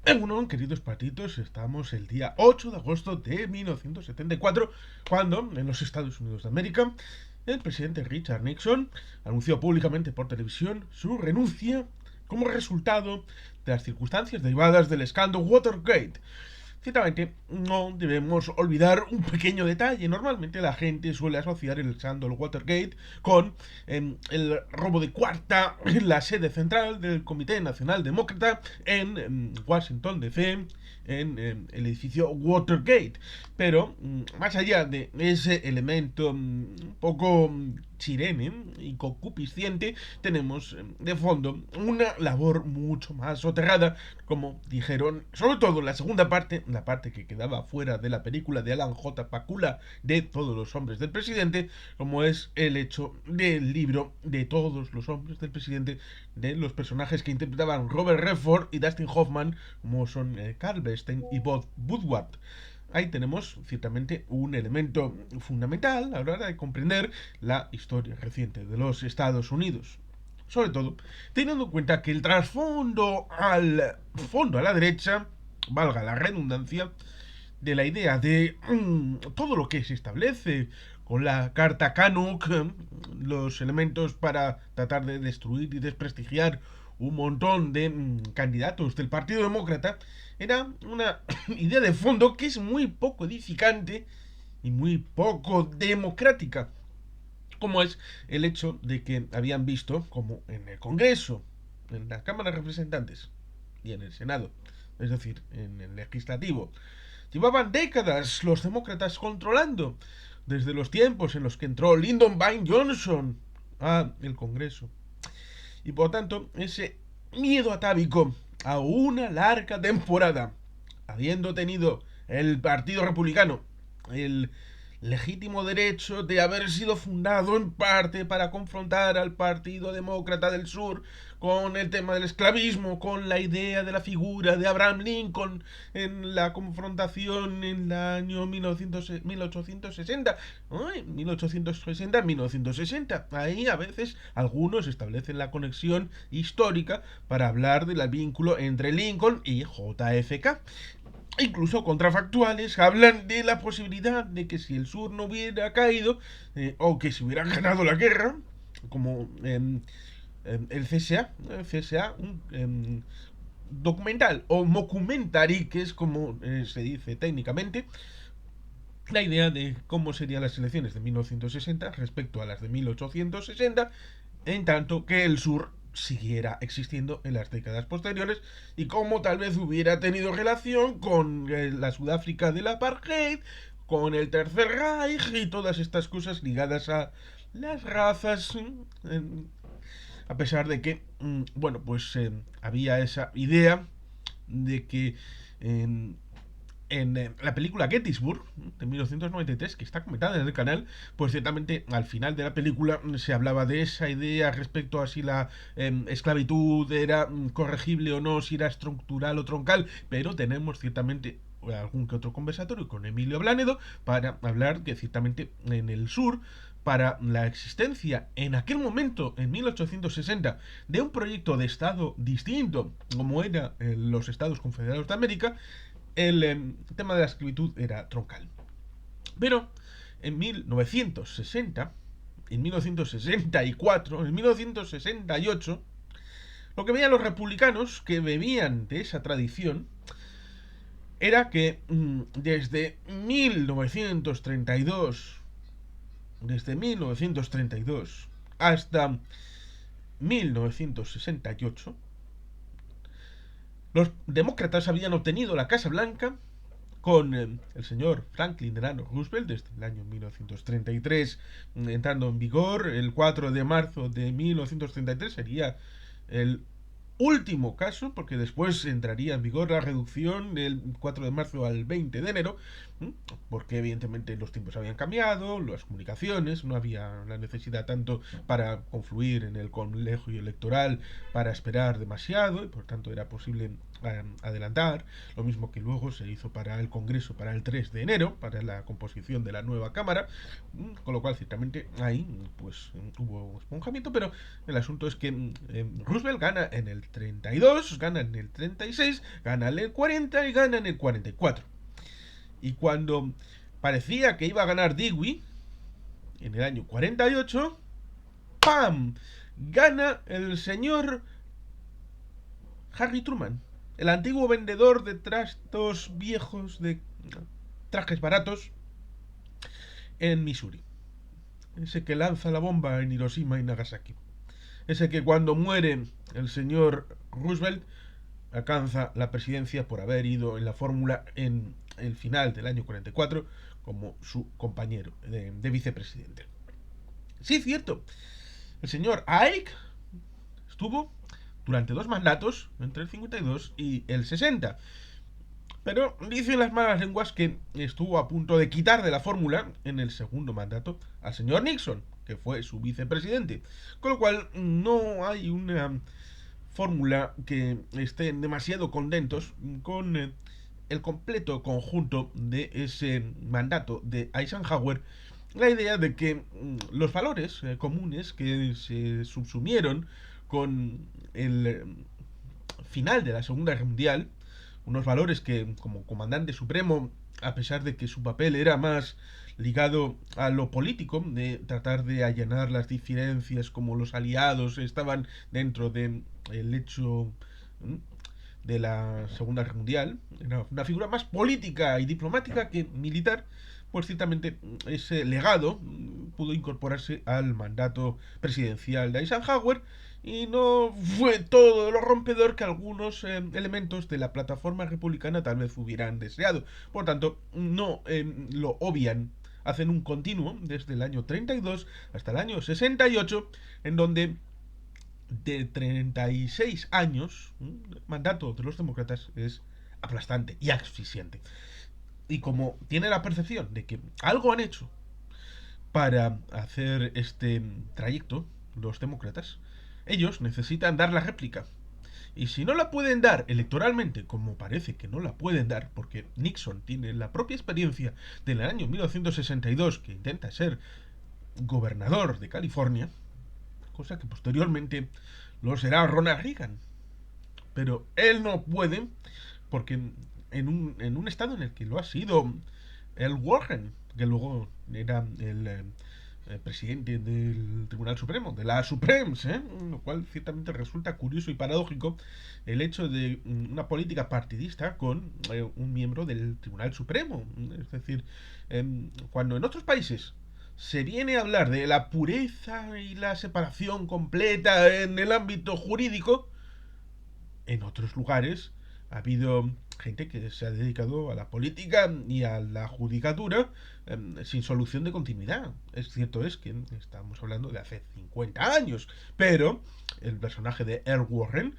Bueno, queridos patitos, estamos el día 8 de agosto de 1974, cuando en los Estados Unidos de América el presidente Richard Nixon anunció públicamente por televisión su renuncia como resultado de las circunstancias derivadas del escándalo Watergate. Ciertamente, no debemos olvidar un pequeño detalle. Normalmente la gente suele asociar el escándalo Watergate con el robo de cuarta en la sede central del Comité Nacional Demócrata en Washington, D.C., en el edificio Watergate. Pero, más allá de ese elemento un poco chirene y concupisciente, tenemos de fondo una labor mucho más soterrada, como dijeron, sobre todo en la segunda parte, la parte que quedaba fuera de la película de Alan J. Pakula de Todos los hombres del presidente, como es el hecho del libro de Todos los hombres del presidente, de los personajes que interpretaban Robert Redford y Dustin Hoffman, como son Carl Bernstein y Bob Woodward. Ahí tenemos ciertamente un elemento fundamental a la hora de comprender la historia reciente de los Estados Unidos. Sobre todo, teniendo en cuenta que el trasfondo al fondo a la derecha, valga la redundancia, de la idea de todo lo que se establece con la carta Canuck, los elementos para tratar de destruir y desprestigiar un montón de candidatos del Partido Demócrata, era una idea de fondo que es muy poco edificante y muy poco democrática, como es el hecho de que habían visto como en el Congreso, en la Cámara de Representantes y en el Senado, es decir, en el legislativo, llevaban décadas los demócratas controlando, desde los tiempos en los que entró Lyndon B. Johnson a el Congreso. Y por tanto, ese miedo atávico a una larga temporada, habiendo tenido el Partido Republicano el legítimo derecho de haber sido fundado en parte para confrontar al Partido Demócrata del Sur con el tema del esclavismo, con la idea de la figura de Abraham Lincoln en la confrontación en el año 1860. Ay, 1860. Ahí a veces algunos establecen la conexión histórica para hablar del vínculo entre Lincoln y JFK. Incluso contrafactuales hablan de la posibilidad de que si el sur no hubiera caído, o que si hubieran ganado la guerra, como el CSA, un documental o mockumentary, que es como se dice técnicamente, la idea de cómo serían las elecciones de 1960 respecto a las de 1860, en tanto que el sur siguiera existiendo en las décadas posteriores y cómo tal vez hubiera tenido relación con la Sudáfrica del apartheid, con el Tercer Reich y todas estas cosas ligadas a las razas, a pesar de que, bueno, pues había esa idea de que en la película Gettysburg de 1993, que está comentada en el canal, pues ciertamente al final de la película se hablaba de esa idea respecto a si la esclavitud era corregible o no, si era estructural o troncal, pero tenemos ciertamente algún que otro conversatorio con Emilio Blanedo para hablar que ciertamente en el sur, para la existencia en aquel momento, en 1860, de un proyecto de Estado distinto como era los Estados Confederados de América, el tema de la esclavitud era troncal. Pero en 1960, en 1964, en 1968, lo que veían los republicanos que bebían de esa tradición era que desde 1932, hasta 1968, los demócratas habían obtenido la Casa Blanca con el señor Franklin Delano Roosevelt desde el año 1933, entrando en vigor el 4 de marzo de 1933. Sería el último caso, porque después entraría en vigor la reducción del 4 de marzo al 20 de enero, porque evidentemente los tiempos habían cambiado, las comunicaciones, no había la necesidad tanto para confluir en el colegio electoral, para esperar demasiado, y por tanto era posible adelantar, lo mismo que luego se hizo para el Congreso para el 3 de enero, para la composición de la nueva Cámara, con lo cual ciertamente ahí pues hubo esponjamiento, pero el asunto es que Roosevelt gana en el el 32, gana en el 36, gana en el 40 y gana en el 44. Y cuando parecía que iba a ganar Dewey, en el año 48, ¡pam! Gana el señor Harry Truman, el antiguo vendedor de trastos viejos, de trajes baratos, en Missouri. Ese que lanza la bomba en Hiroshima y Nagasaki. Ese que cuando muere el señor Roosevelt alcanza la presidencia por haber ido en la fórmula en el final del año 44 como su compañero de vicepresidente. Sí, cierto. El señor Ike estuvo durante 2 mandatos, entre el 52 y el 60. Pero dicen las malas lenguas que estuvo a punto de quitar de la fórmula en el segundo mandato al señor Nixon, que fue su vicepresidente. Con lo cual no hay una fórmula que estén demasiado contentos con el completo conjunto de ese mandato de Eisenhower. La idea de que los valores comunes que se subsumieron con el final de la Segunda Guerra Mundial, unos valores que como comandante supremo, a pesar de que su papel era más ligado a lo político, de tratar de allanar las diferencias como los aliados estaban dentro del hecho de la Segunda Guerra Mundial, era una figura más política y diplomática que militar, pues ciertamente ese legado pudo incorporarse al mandato presidencial de Eisenhower y no fue todo lo rompedor que algunos elementos de la plataforma republicana tal vez hubieran deseado. Por tanto, no lo obvian. Hacen un continuo desde el año 32 hasta el año 68, en donde de 36 años, el mandato de los demócratas es aplastante y asfixiante. Y como tiene la percepción de que algo han hecho para hacer este trayecto, los demócratas, ellos necesitan dar la réplica. Y si no la pueden dar electoralmente, como parece que no la pueden dar, porque Nixon tiene la propia experiencia del año 1962, que intenta ser gobernador de California, cosa que posteriormente lo será Ronald Reagan. Pero él no puede, porque en un estado en el que lo ha sido el Warren, que luego era el presidente del Tribunal Supremo, de la Supremes, lo cual ciertamente resulta curioso y paradójico el hecho de una política partidista con un miembro del Tribunal Supremo. Es decir, cuando en otros países se viene a hablar de la pureza y la separación completa en el ámbito jurídico, en otros lugares ha habido gente que se ha dedicado a la política y a la judicatura sin solución de continuidad. Es cierto es que estamos hablando de hace 50 años, pero el personaje de Earl Warren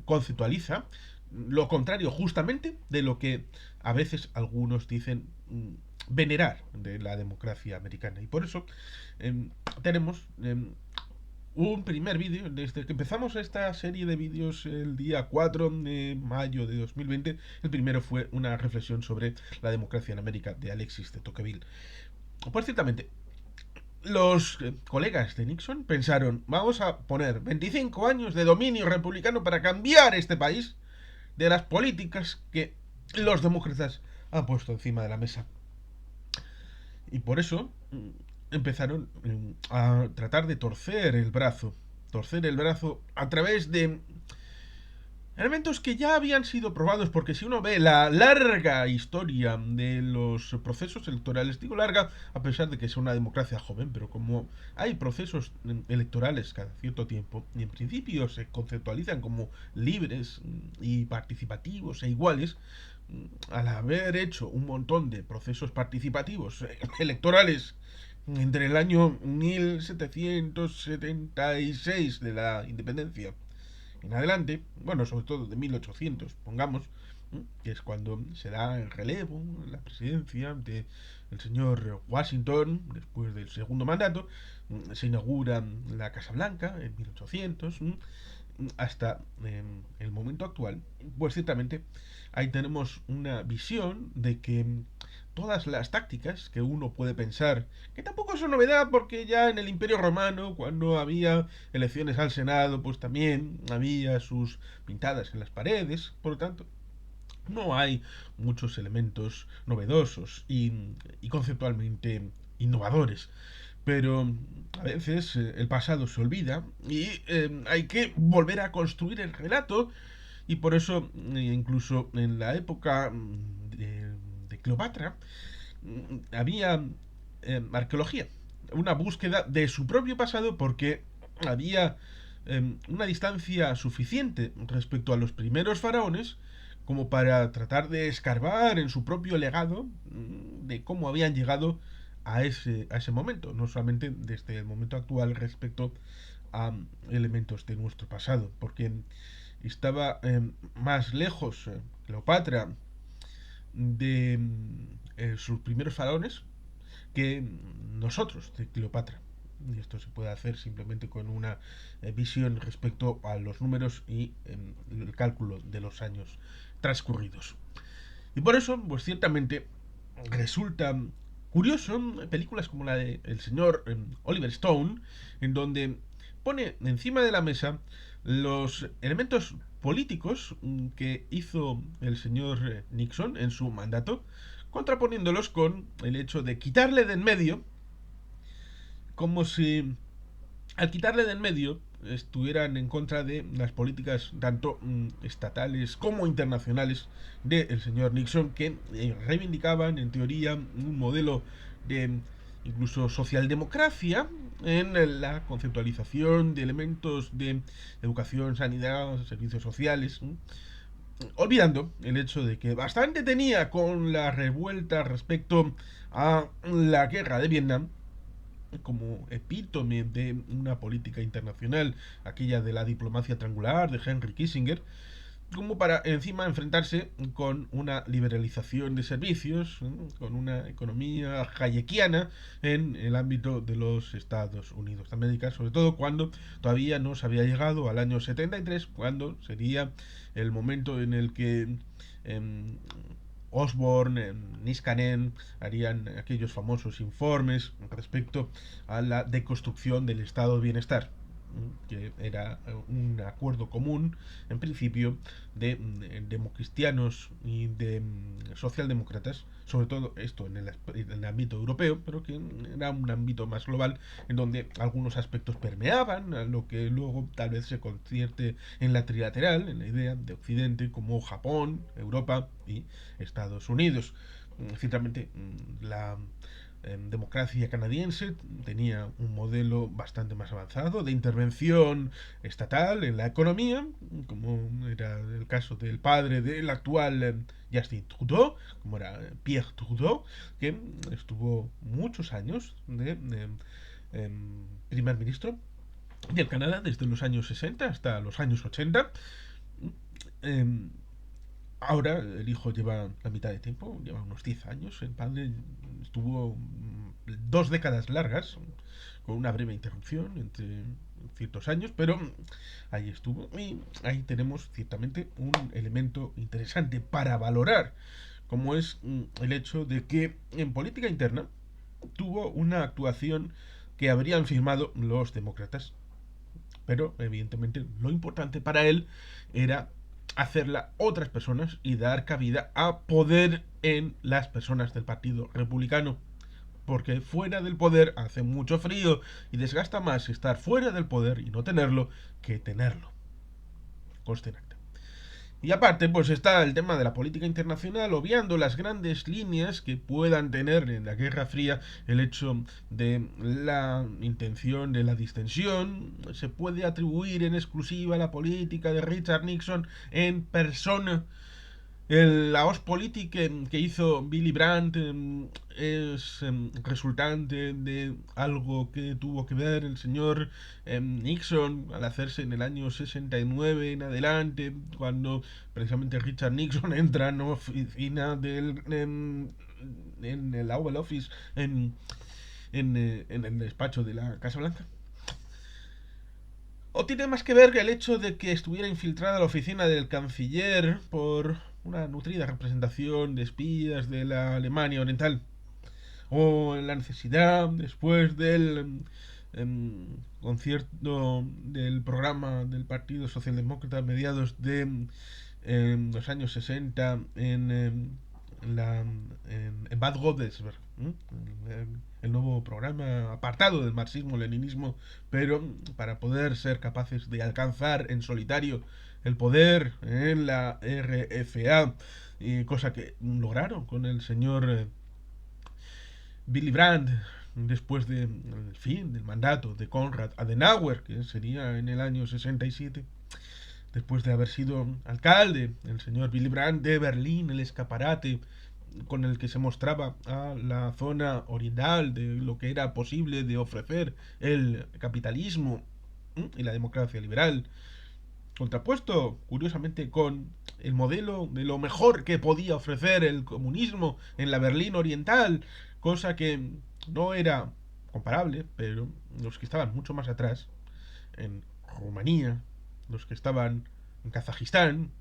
conceptualiza lo contrario justamente de lo que a veces algunos dicen venerar de la democracia americana. Y por eso tenemos un primer vídeo, desde que empezamos esta serie de vídeos el día 4 de mayo de 2020, el primero fue una reflexión sobre la democracia en América de Alexis de Tocqueville. Pues ciertamente, los colegas de Nixon pensaron, vamos a poner 25 años de dominio republicano para cambiar este país de las políticas que los demócratas han puesto encima de la mesa. Y por eso empezaron a tratar de torcer el brazo a través de elementos que ya habían sido probados, porque si uno ve la larga historia de los procesos electorales, digo larga a pesar de que sea una democracia joven, pero como hay procesos electorales cada cierto tiempo y en principio se conceptualizan como libres y participativos e iguales, al haber hecho un montón de procesos participativos electorales entre el año 1776 de la independencia en adelante, bueno, sobre todo de 1800, pongamos, que es cuando se da el relevo, la presidencia del señor Washington, después del segundo mandato, se inaugura la Casa Blanca en 1800, hasta el momento actual, pues ciertamente ahí tenemos una visión de que todas las tácticas que uno puede pensar, que tampoco es una novedad porque ya en el Imperio Romano, cuando había elecciones al Senado, pues también había sus pintadas en las paredes, por lo tanto, no hay muchos elementos novedosos y conceptualmente innovadores. Pero a veces el pasado se olvida y hay que volver a construir el relato y por eso incluso en la época de Cleopatra había arqueología, una búsqueda de su propio pasado porque había una distancia suficiente respecto a los primeros faraones como para tratar de escarbar en su propio legado de cómo habían llegado a ese momento, no solamente desde el momento actual respecto a elementos de nuestro pasado, porque estaba más lejos Cleopatra de sus primeros faraones que nosotros de Cleopatra. Y esto se puede hacer simplemente con una visión respecto a los números y el cálculo de los años transcurridos. Y por eso, pues ciertamente resulta curioso películas como la de el señor Oliver Stone, en donde pone encima de la mesa los elementos políticos que hizo el señor Nixon en su mandato, contraponiéndolos con el hecho de quitarle de en medio, como si al quitarle de en medio estuvieran en contra de las políticas tanto estatales como internacionales del señor Nixon, que reivindicaban en teoría un modelo de incluso socialdemocracia en la conceptualización de elementos de educación, sanidad, servicios sociales, olvidando el hecho de que bastante tenía con la revuelta respecto a la guerra de Vietnam como epítome de una política internacional, aquella de la diplomacia triangular de Henry Kissinger, como para encima enfrentarse con una liberalización de servicios, con una economía hayekiana en el ámbito de los Estados Unidos de América, sobre todo cuando todavía no se había llegado al año 73, cuando sería el momento en el que Osborne, Niskanen harían aquellos famosos informes respecto a la deconstrucción del estado de bienestar, que era un acuerdo común, en principio, de democristianos y de socialdemócratas, sobre todo esto en el ámbito europeo, pero que era un ámbito más global, en donde algunos aspectos permeaban a lo que luego tal vez se convierte en la trilateral, en la idea de Occidente como Japón, Europa y Estados Unidos. Ciertamente la democracia canadiense tenía un modelo bastante más avanzado de intervención estatal en la economía, como era el caso del padre del actual Justin Trudeau, como era Pierre Trudeau, que estuvo muchos años de primer ministro del Canadá desde los años 60 hasta los años 80. Eh, Ahora el hijo lleva la mitad de tiempo, lleva unos 10 años. El padre estuvo 2 décadas largas, con una breve interrupción entre ciertos años, pero ahí estuvo. Y ahí tenemos ciertamente un elemento interesante para valorar, como es el hecho de que en política interna tuvo una actuación que habrían firmado los demócratas, pero evidentemente lo importante para él era hacerla otras personas y dar cabida a poder en las personas del Partido Republicano. Porque fuera del poder hace mucho frío y desgasta más estar fuera del poder y no tenerlo que tenerlo. Conste en acta. Y aparte, pues está el tema de la política internacional, obviando las grandes líneas que puedan tener en la Guerra Fría el hecho de la intención de la distensión. Se puede atribuir en exclusiva a la política de Richard Nixon en persona. La Ostpolitik que hizo Billy Brandt es resultante de algo que tuvo que ver el señor Nixon al hacerse en el año 69 en adelante, cuando precisamente Richard Nixon entra en la oficina en el Oval Office, en el despacho de la Casa Blanca. ¿O tiene más que ver el hecho de que estuviera infiltrada la oficina del canciller por una nutrida representación de espías de la Alemania Oriental, o la necesidad después del concierto del programa del Partido Socialdemócrata a mediados de los años 60 en Bad Godesberg, el nuevo programa apartado del marxismo-leninismo, pero para poder ser capaces de alcanzar en solitario el poder en la RFA, cosa que lograron con el señor Willy Brandt después del fin del mandato de Konrad Adenauer, que sería en el año 67, después de haber sido alcalde, el señor Willy Brandt de Berlín, el escaparate con el que se mostraba a la zona oriental de lo que era posible de ofrecer el capitalismo y la democracia liberal, contrapuesto curiosamente con el modelo de lo mejor que podía ofrecer el comunismo en la Berlín oriental, cosa que no era comparable, pero los que estaban mucho más atrás, en Rumanía, los que estaban en Kazajistán,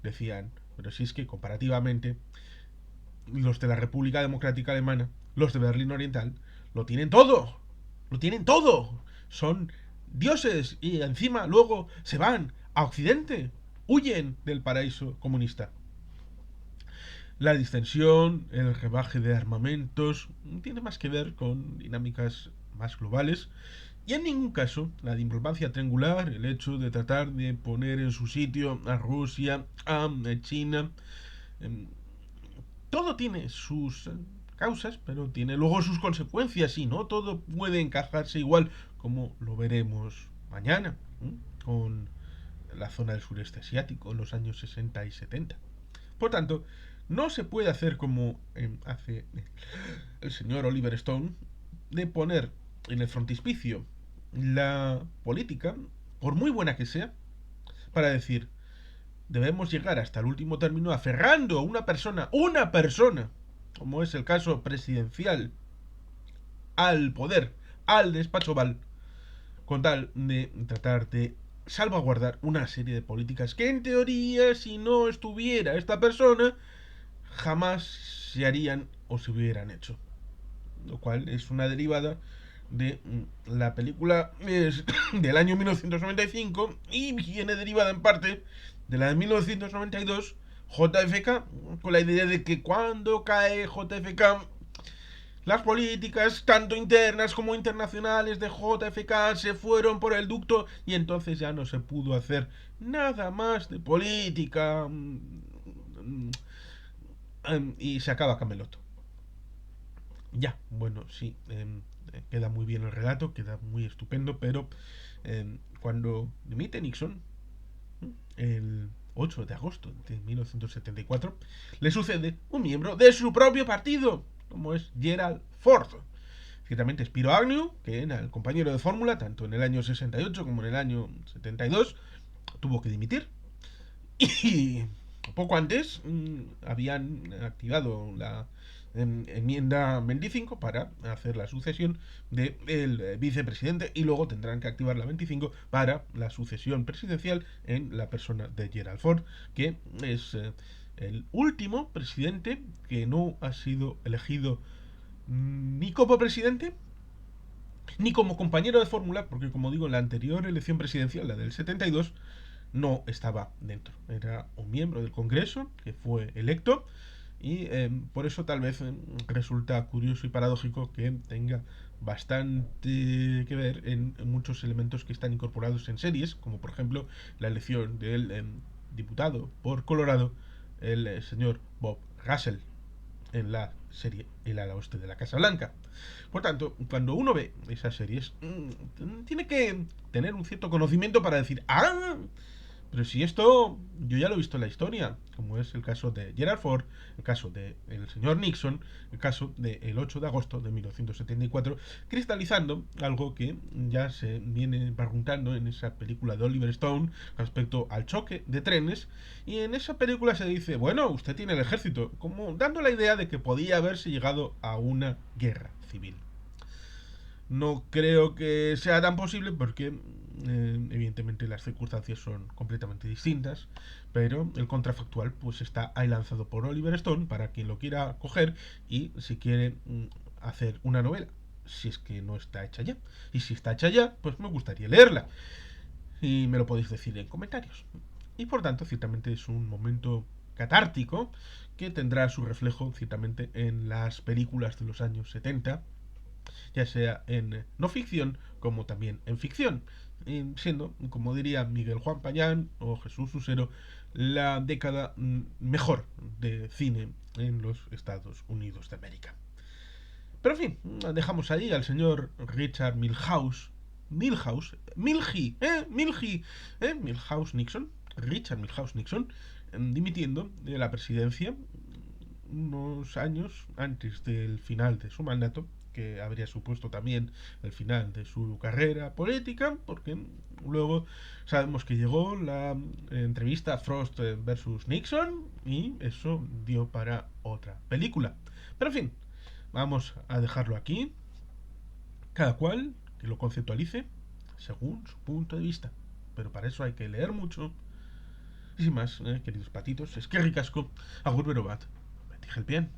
decían, pero si es que comparativamente los de la República Democrática Alemana, los de Berlín Oriental, lo tienen todo, son dioses y encima luego se van a Occidente, huyen del paraíso comunista. La distensión, el rebaje de armamentos, tiene más que ver con dinámicas más globales y en ningún caso la diplomacia triangular, el hecho de tratar de poner en su sitio a Rusia, a China, todo tiene sus causas, pero tiene luego sus consecuencias y no todo puede encajarse igual, como lo veremos mañana, con la zona del sureste asiático en los años 60 y 70. Por tanto, no se puede hacer como hace el señor Oliver Stone, de poner en el frontispicio la política, por muy buena que sea, para decir, debemos llegar hasta el último término aferrando a una persona, como es el caso presidencial, al poder, al despacho Oval, con tal de tratar de salvaguardar una serie de políticas que en teoría, si no estuviera esta persona, jamás se harían o se hubieran hecho. Lo cual es una derivada de la película es del año 1995 y viene derivada en parte de la de 1992, JFK, con la idea de que cuando cae JFK, las políticas, tanto internas como internacionales de JFK, se fueron por el ducto y entonces ya no se pudo hacer nada más de política y se acaba Camelot. Ya, bueno, sí, queda muy bien el relato, queda muy estupendo, pero cuando dimite Nixon, el 8 de agosto de 1974, le sucede un miembro de su propio partido, como es Gerald Ford. Ciertamente Spiro Agnew, que era el compañero de fórmula, tanto en el año 68 como en el año 72, tuvo que dimitir. Y poco antes habían activado la enmienda 25 para hacer la sucesión del vicepresidente y luego tendrán que activar la 25 para la sucesión presidencial en la persona de Gerald Ford, que es el último presidente que no ha sido elegido ni como presidente ni como compañero de fórmula, porque como digo, en la anterior elección presidencial, la del 72, no estaba dentro. Era un miembro del Congreso que fue electo y por eso tal vez resulta curioso y paradójico que tenga bastante que ver en muchos elementos que están incorporados en series, como por ejemplo la elección del diputado por Colorado, el señor Bob Russell, en la serie El ala oeste de la Casa Blanca. Por tanto, cuando uno ve esas series, tiene que tener un cierto conocimiento para decir, pero si esto yo ya lo he visto en la historia, como es el caso de Gerald Ford, el caso del señor Nixon, el caso del 8 de agosto de 1974, cristalizando algo que ya se viene preguntando en esa película de Oliver Stone respecto al choque de trenes, y en esa película se dice, bueno, usted tiene el ejército, como dando la idea de que podía haberse llegado a una guerra civil. No creo que sea tan posible porque evidentemente las circunstancias son completamente distintas, pero el contrafactual pues está ahí lanzado por Oliver Stone para quien lo quiera coger y si quiere hacer una novela, si es que no está hecha ya. Y si está hecha ya, pues me gustaría leerla. Y me lo podéis decir en comentarios. Y por tanto, ciertamente es un momento catártico que tendrá su reflejo ciertamente en las películas de los años 70, ya sea en no ficción como también en ficción, siendo, como diría Miguel Juan Pañán o Jesús Usero, la década mejor de cine en los Estados Unidos de América. Pero en fin, dejamos ahí al señor Richard Milhouse Nixon, Richard Milhouse Nixon, dimitiendo de la presidencia unos años antes del final de su mandato, que habría supuesto también el final de su carrera política, porque luego sabemos que llegó la entrevista Frost versus Nixon y eso dio para otra película. Pero en fin, vamos a dejarlo aquí, cada cual que lo conceptualice según su punto de vista. Pero para eso hay que leer mucho. Y sin más, queridos patitos, es que ricasco, agur berobat, beti helpien.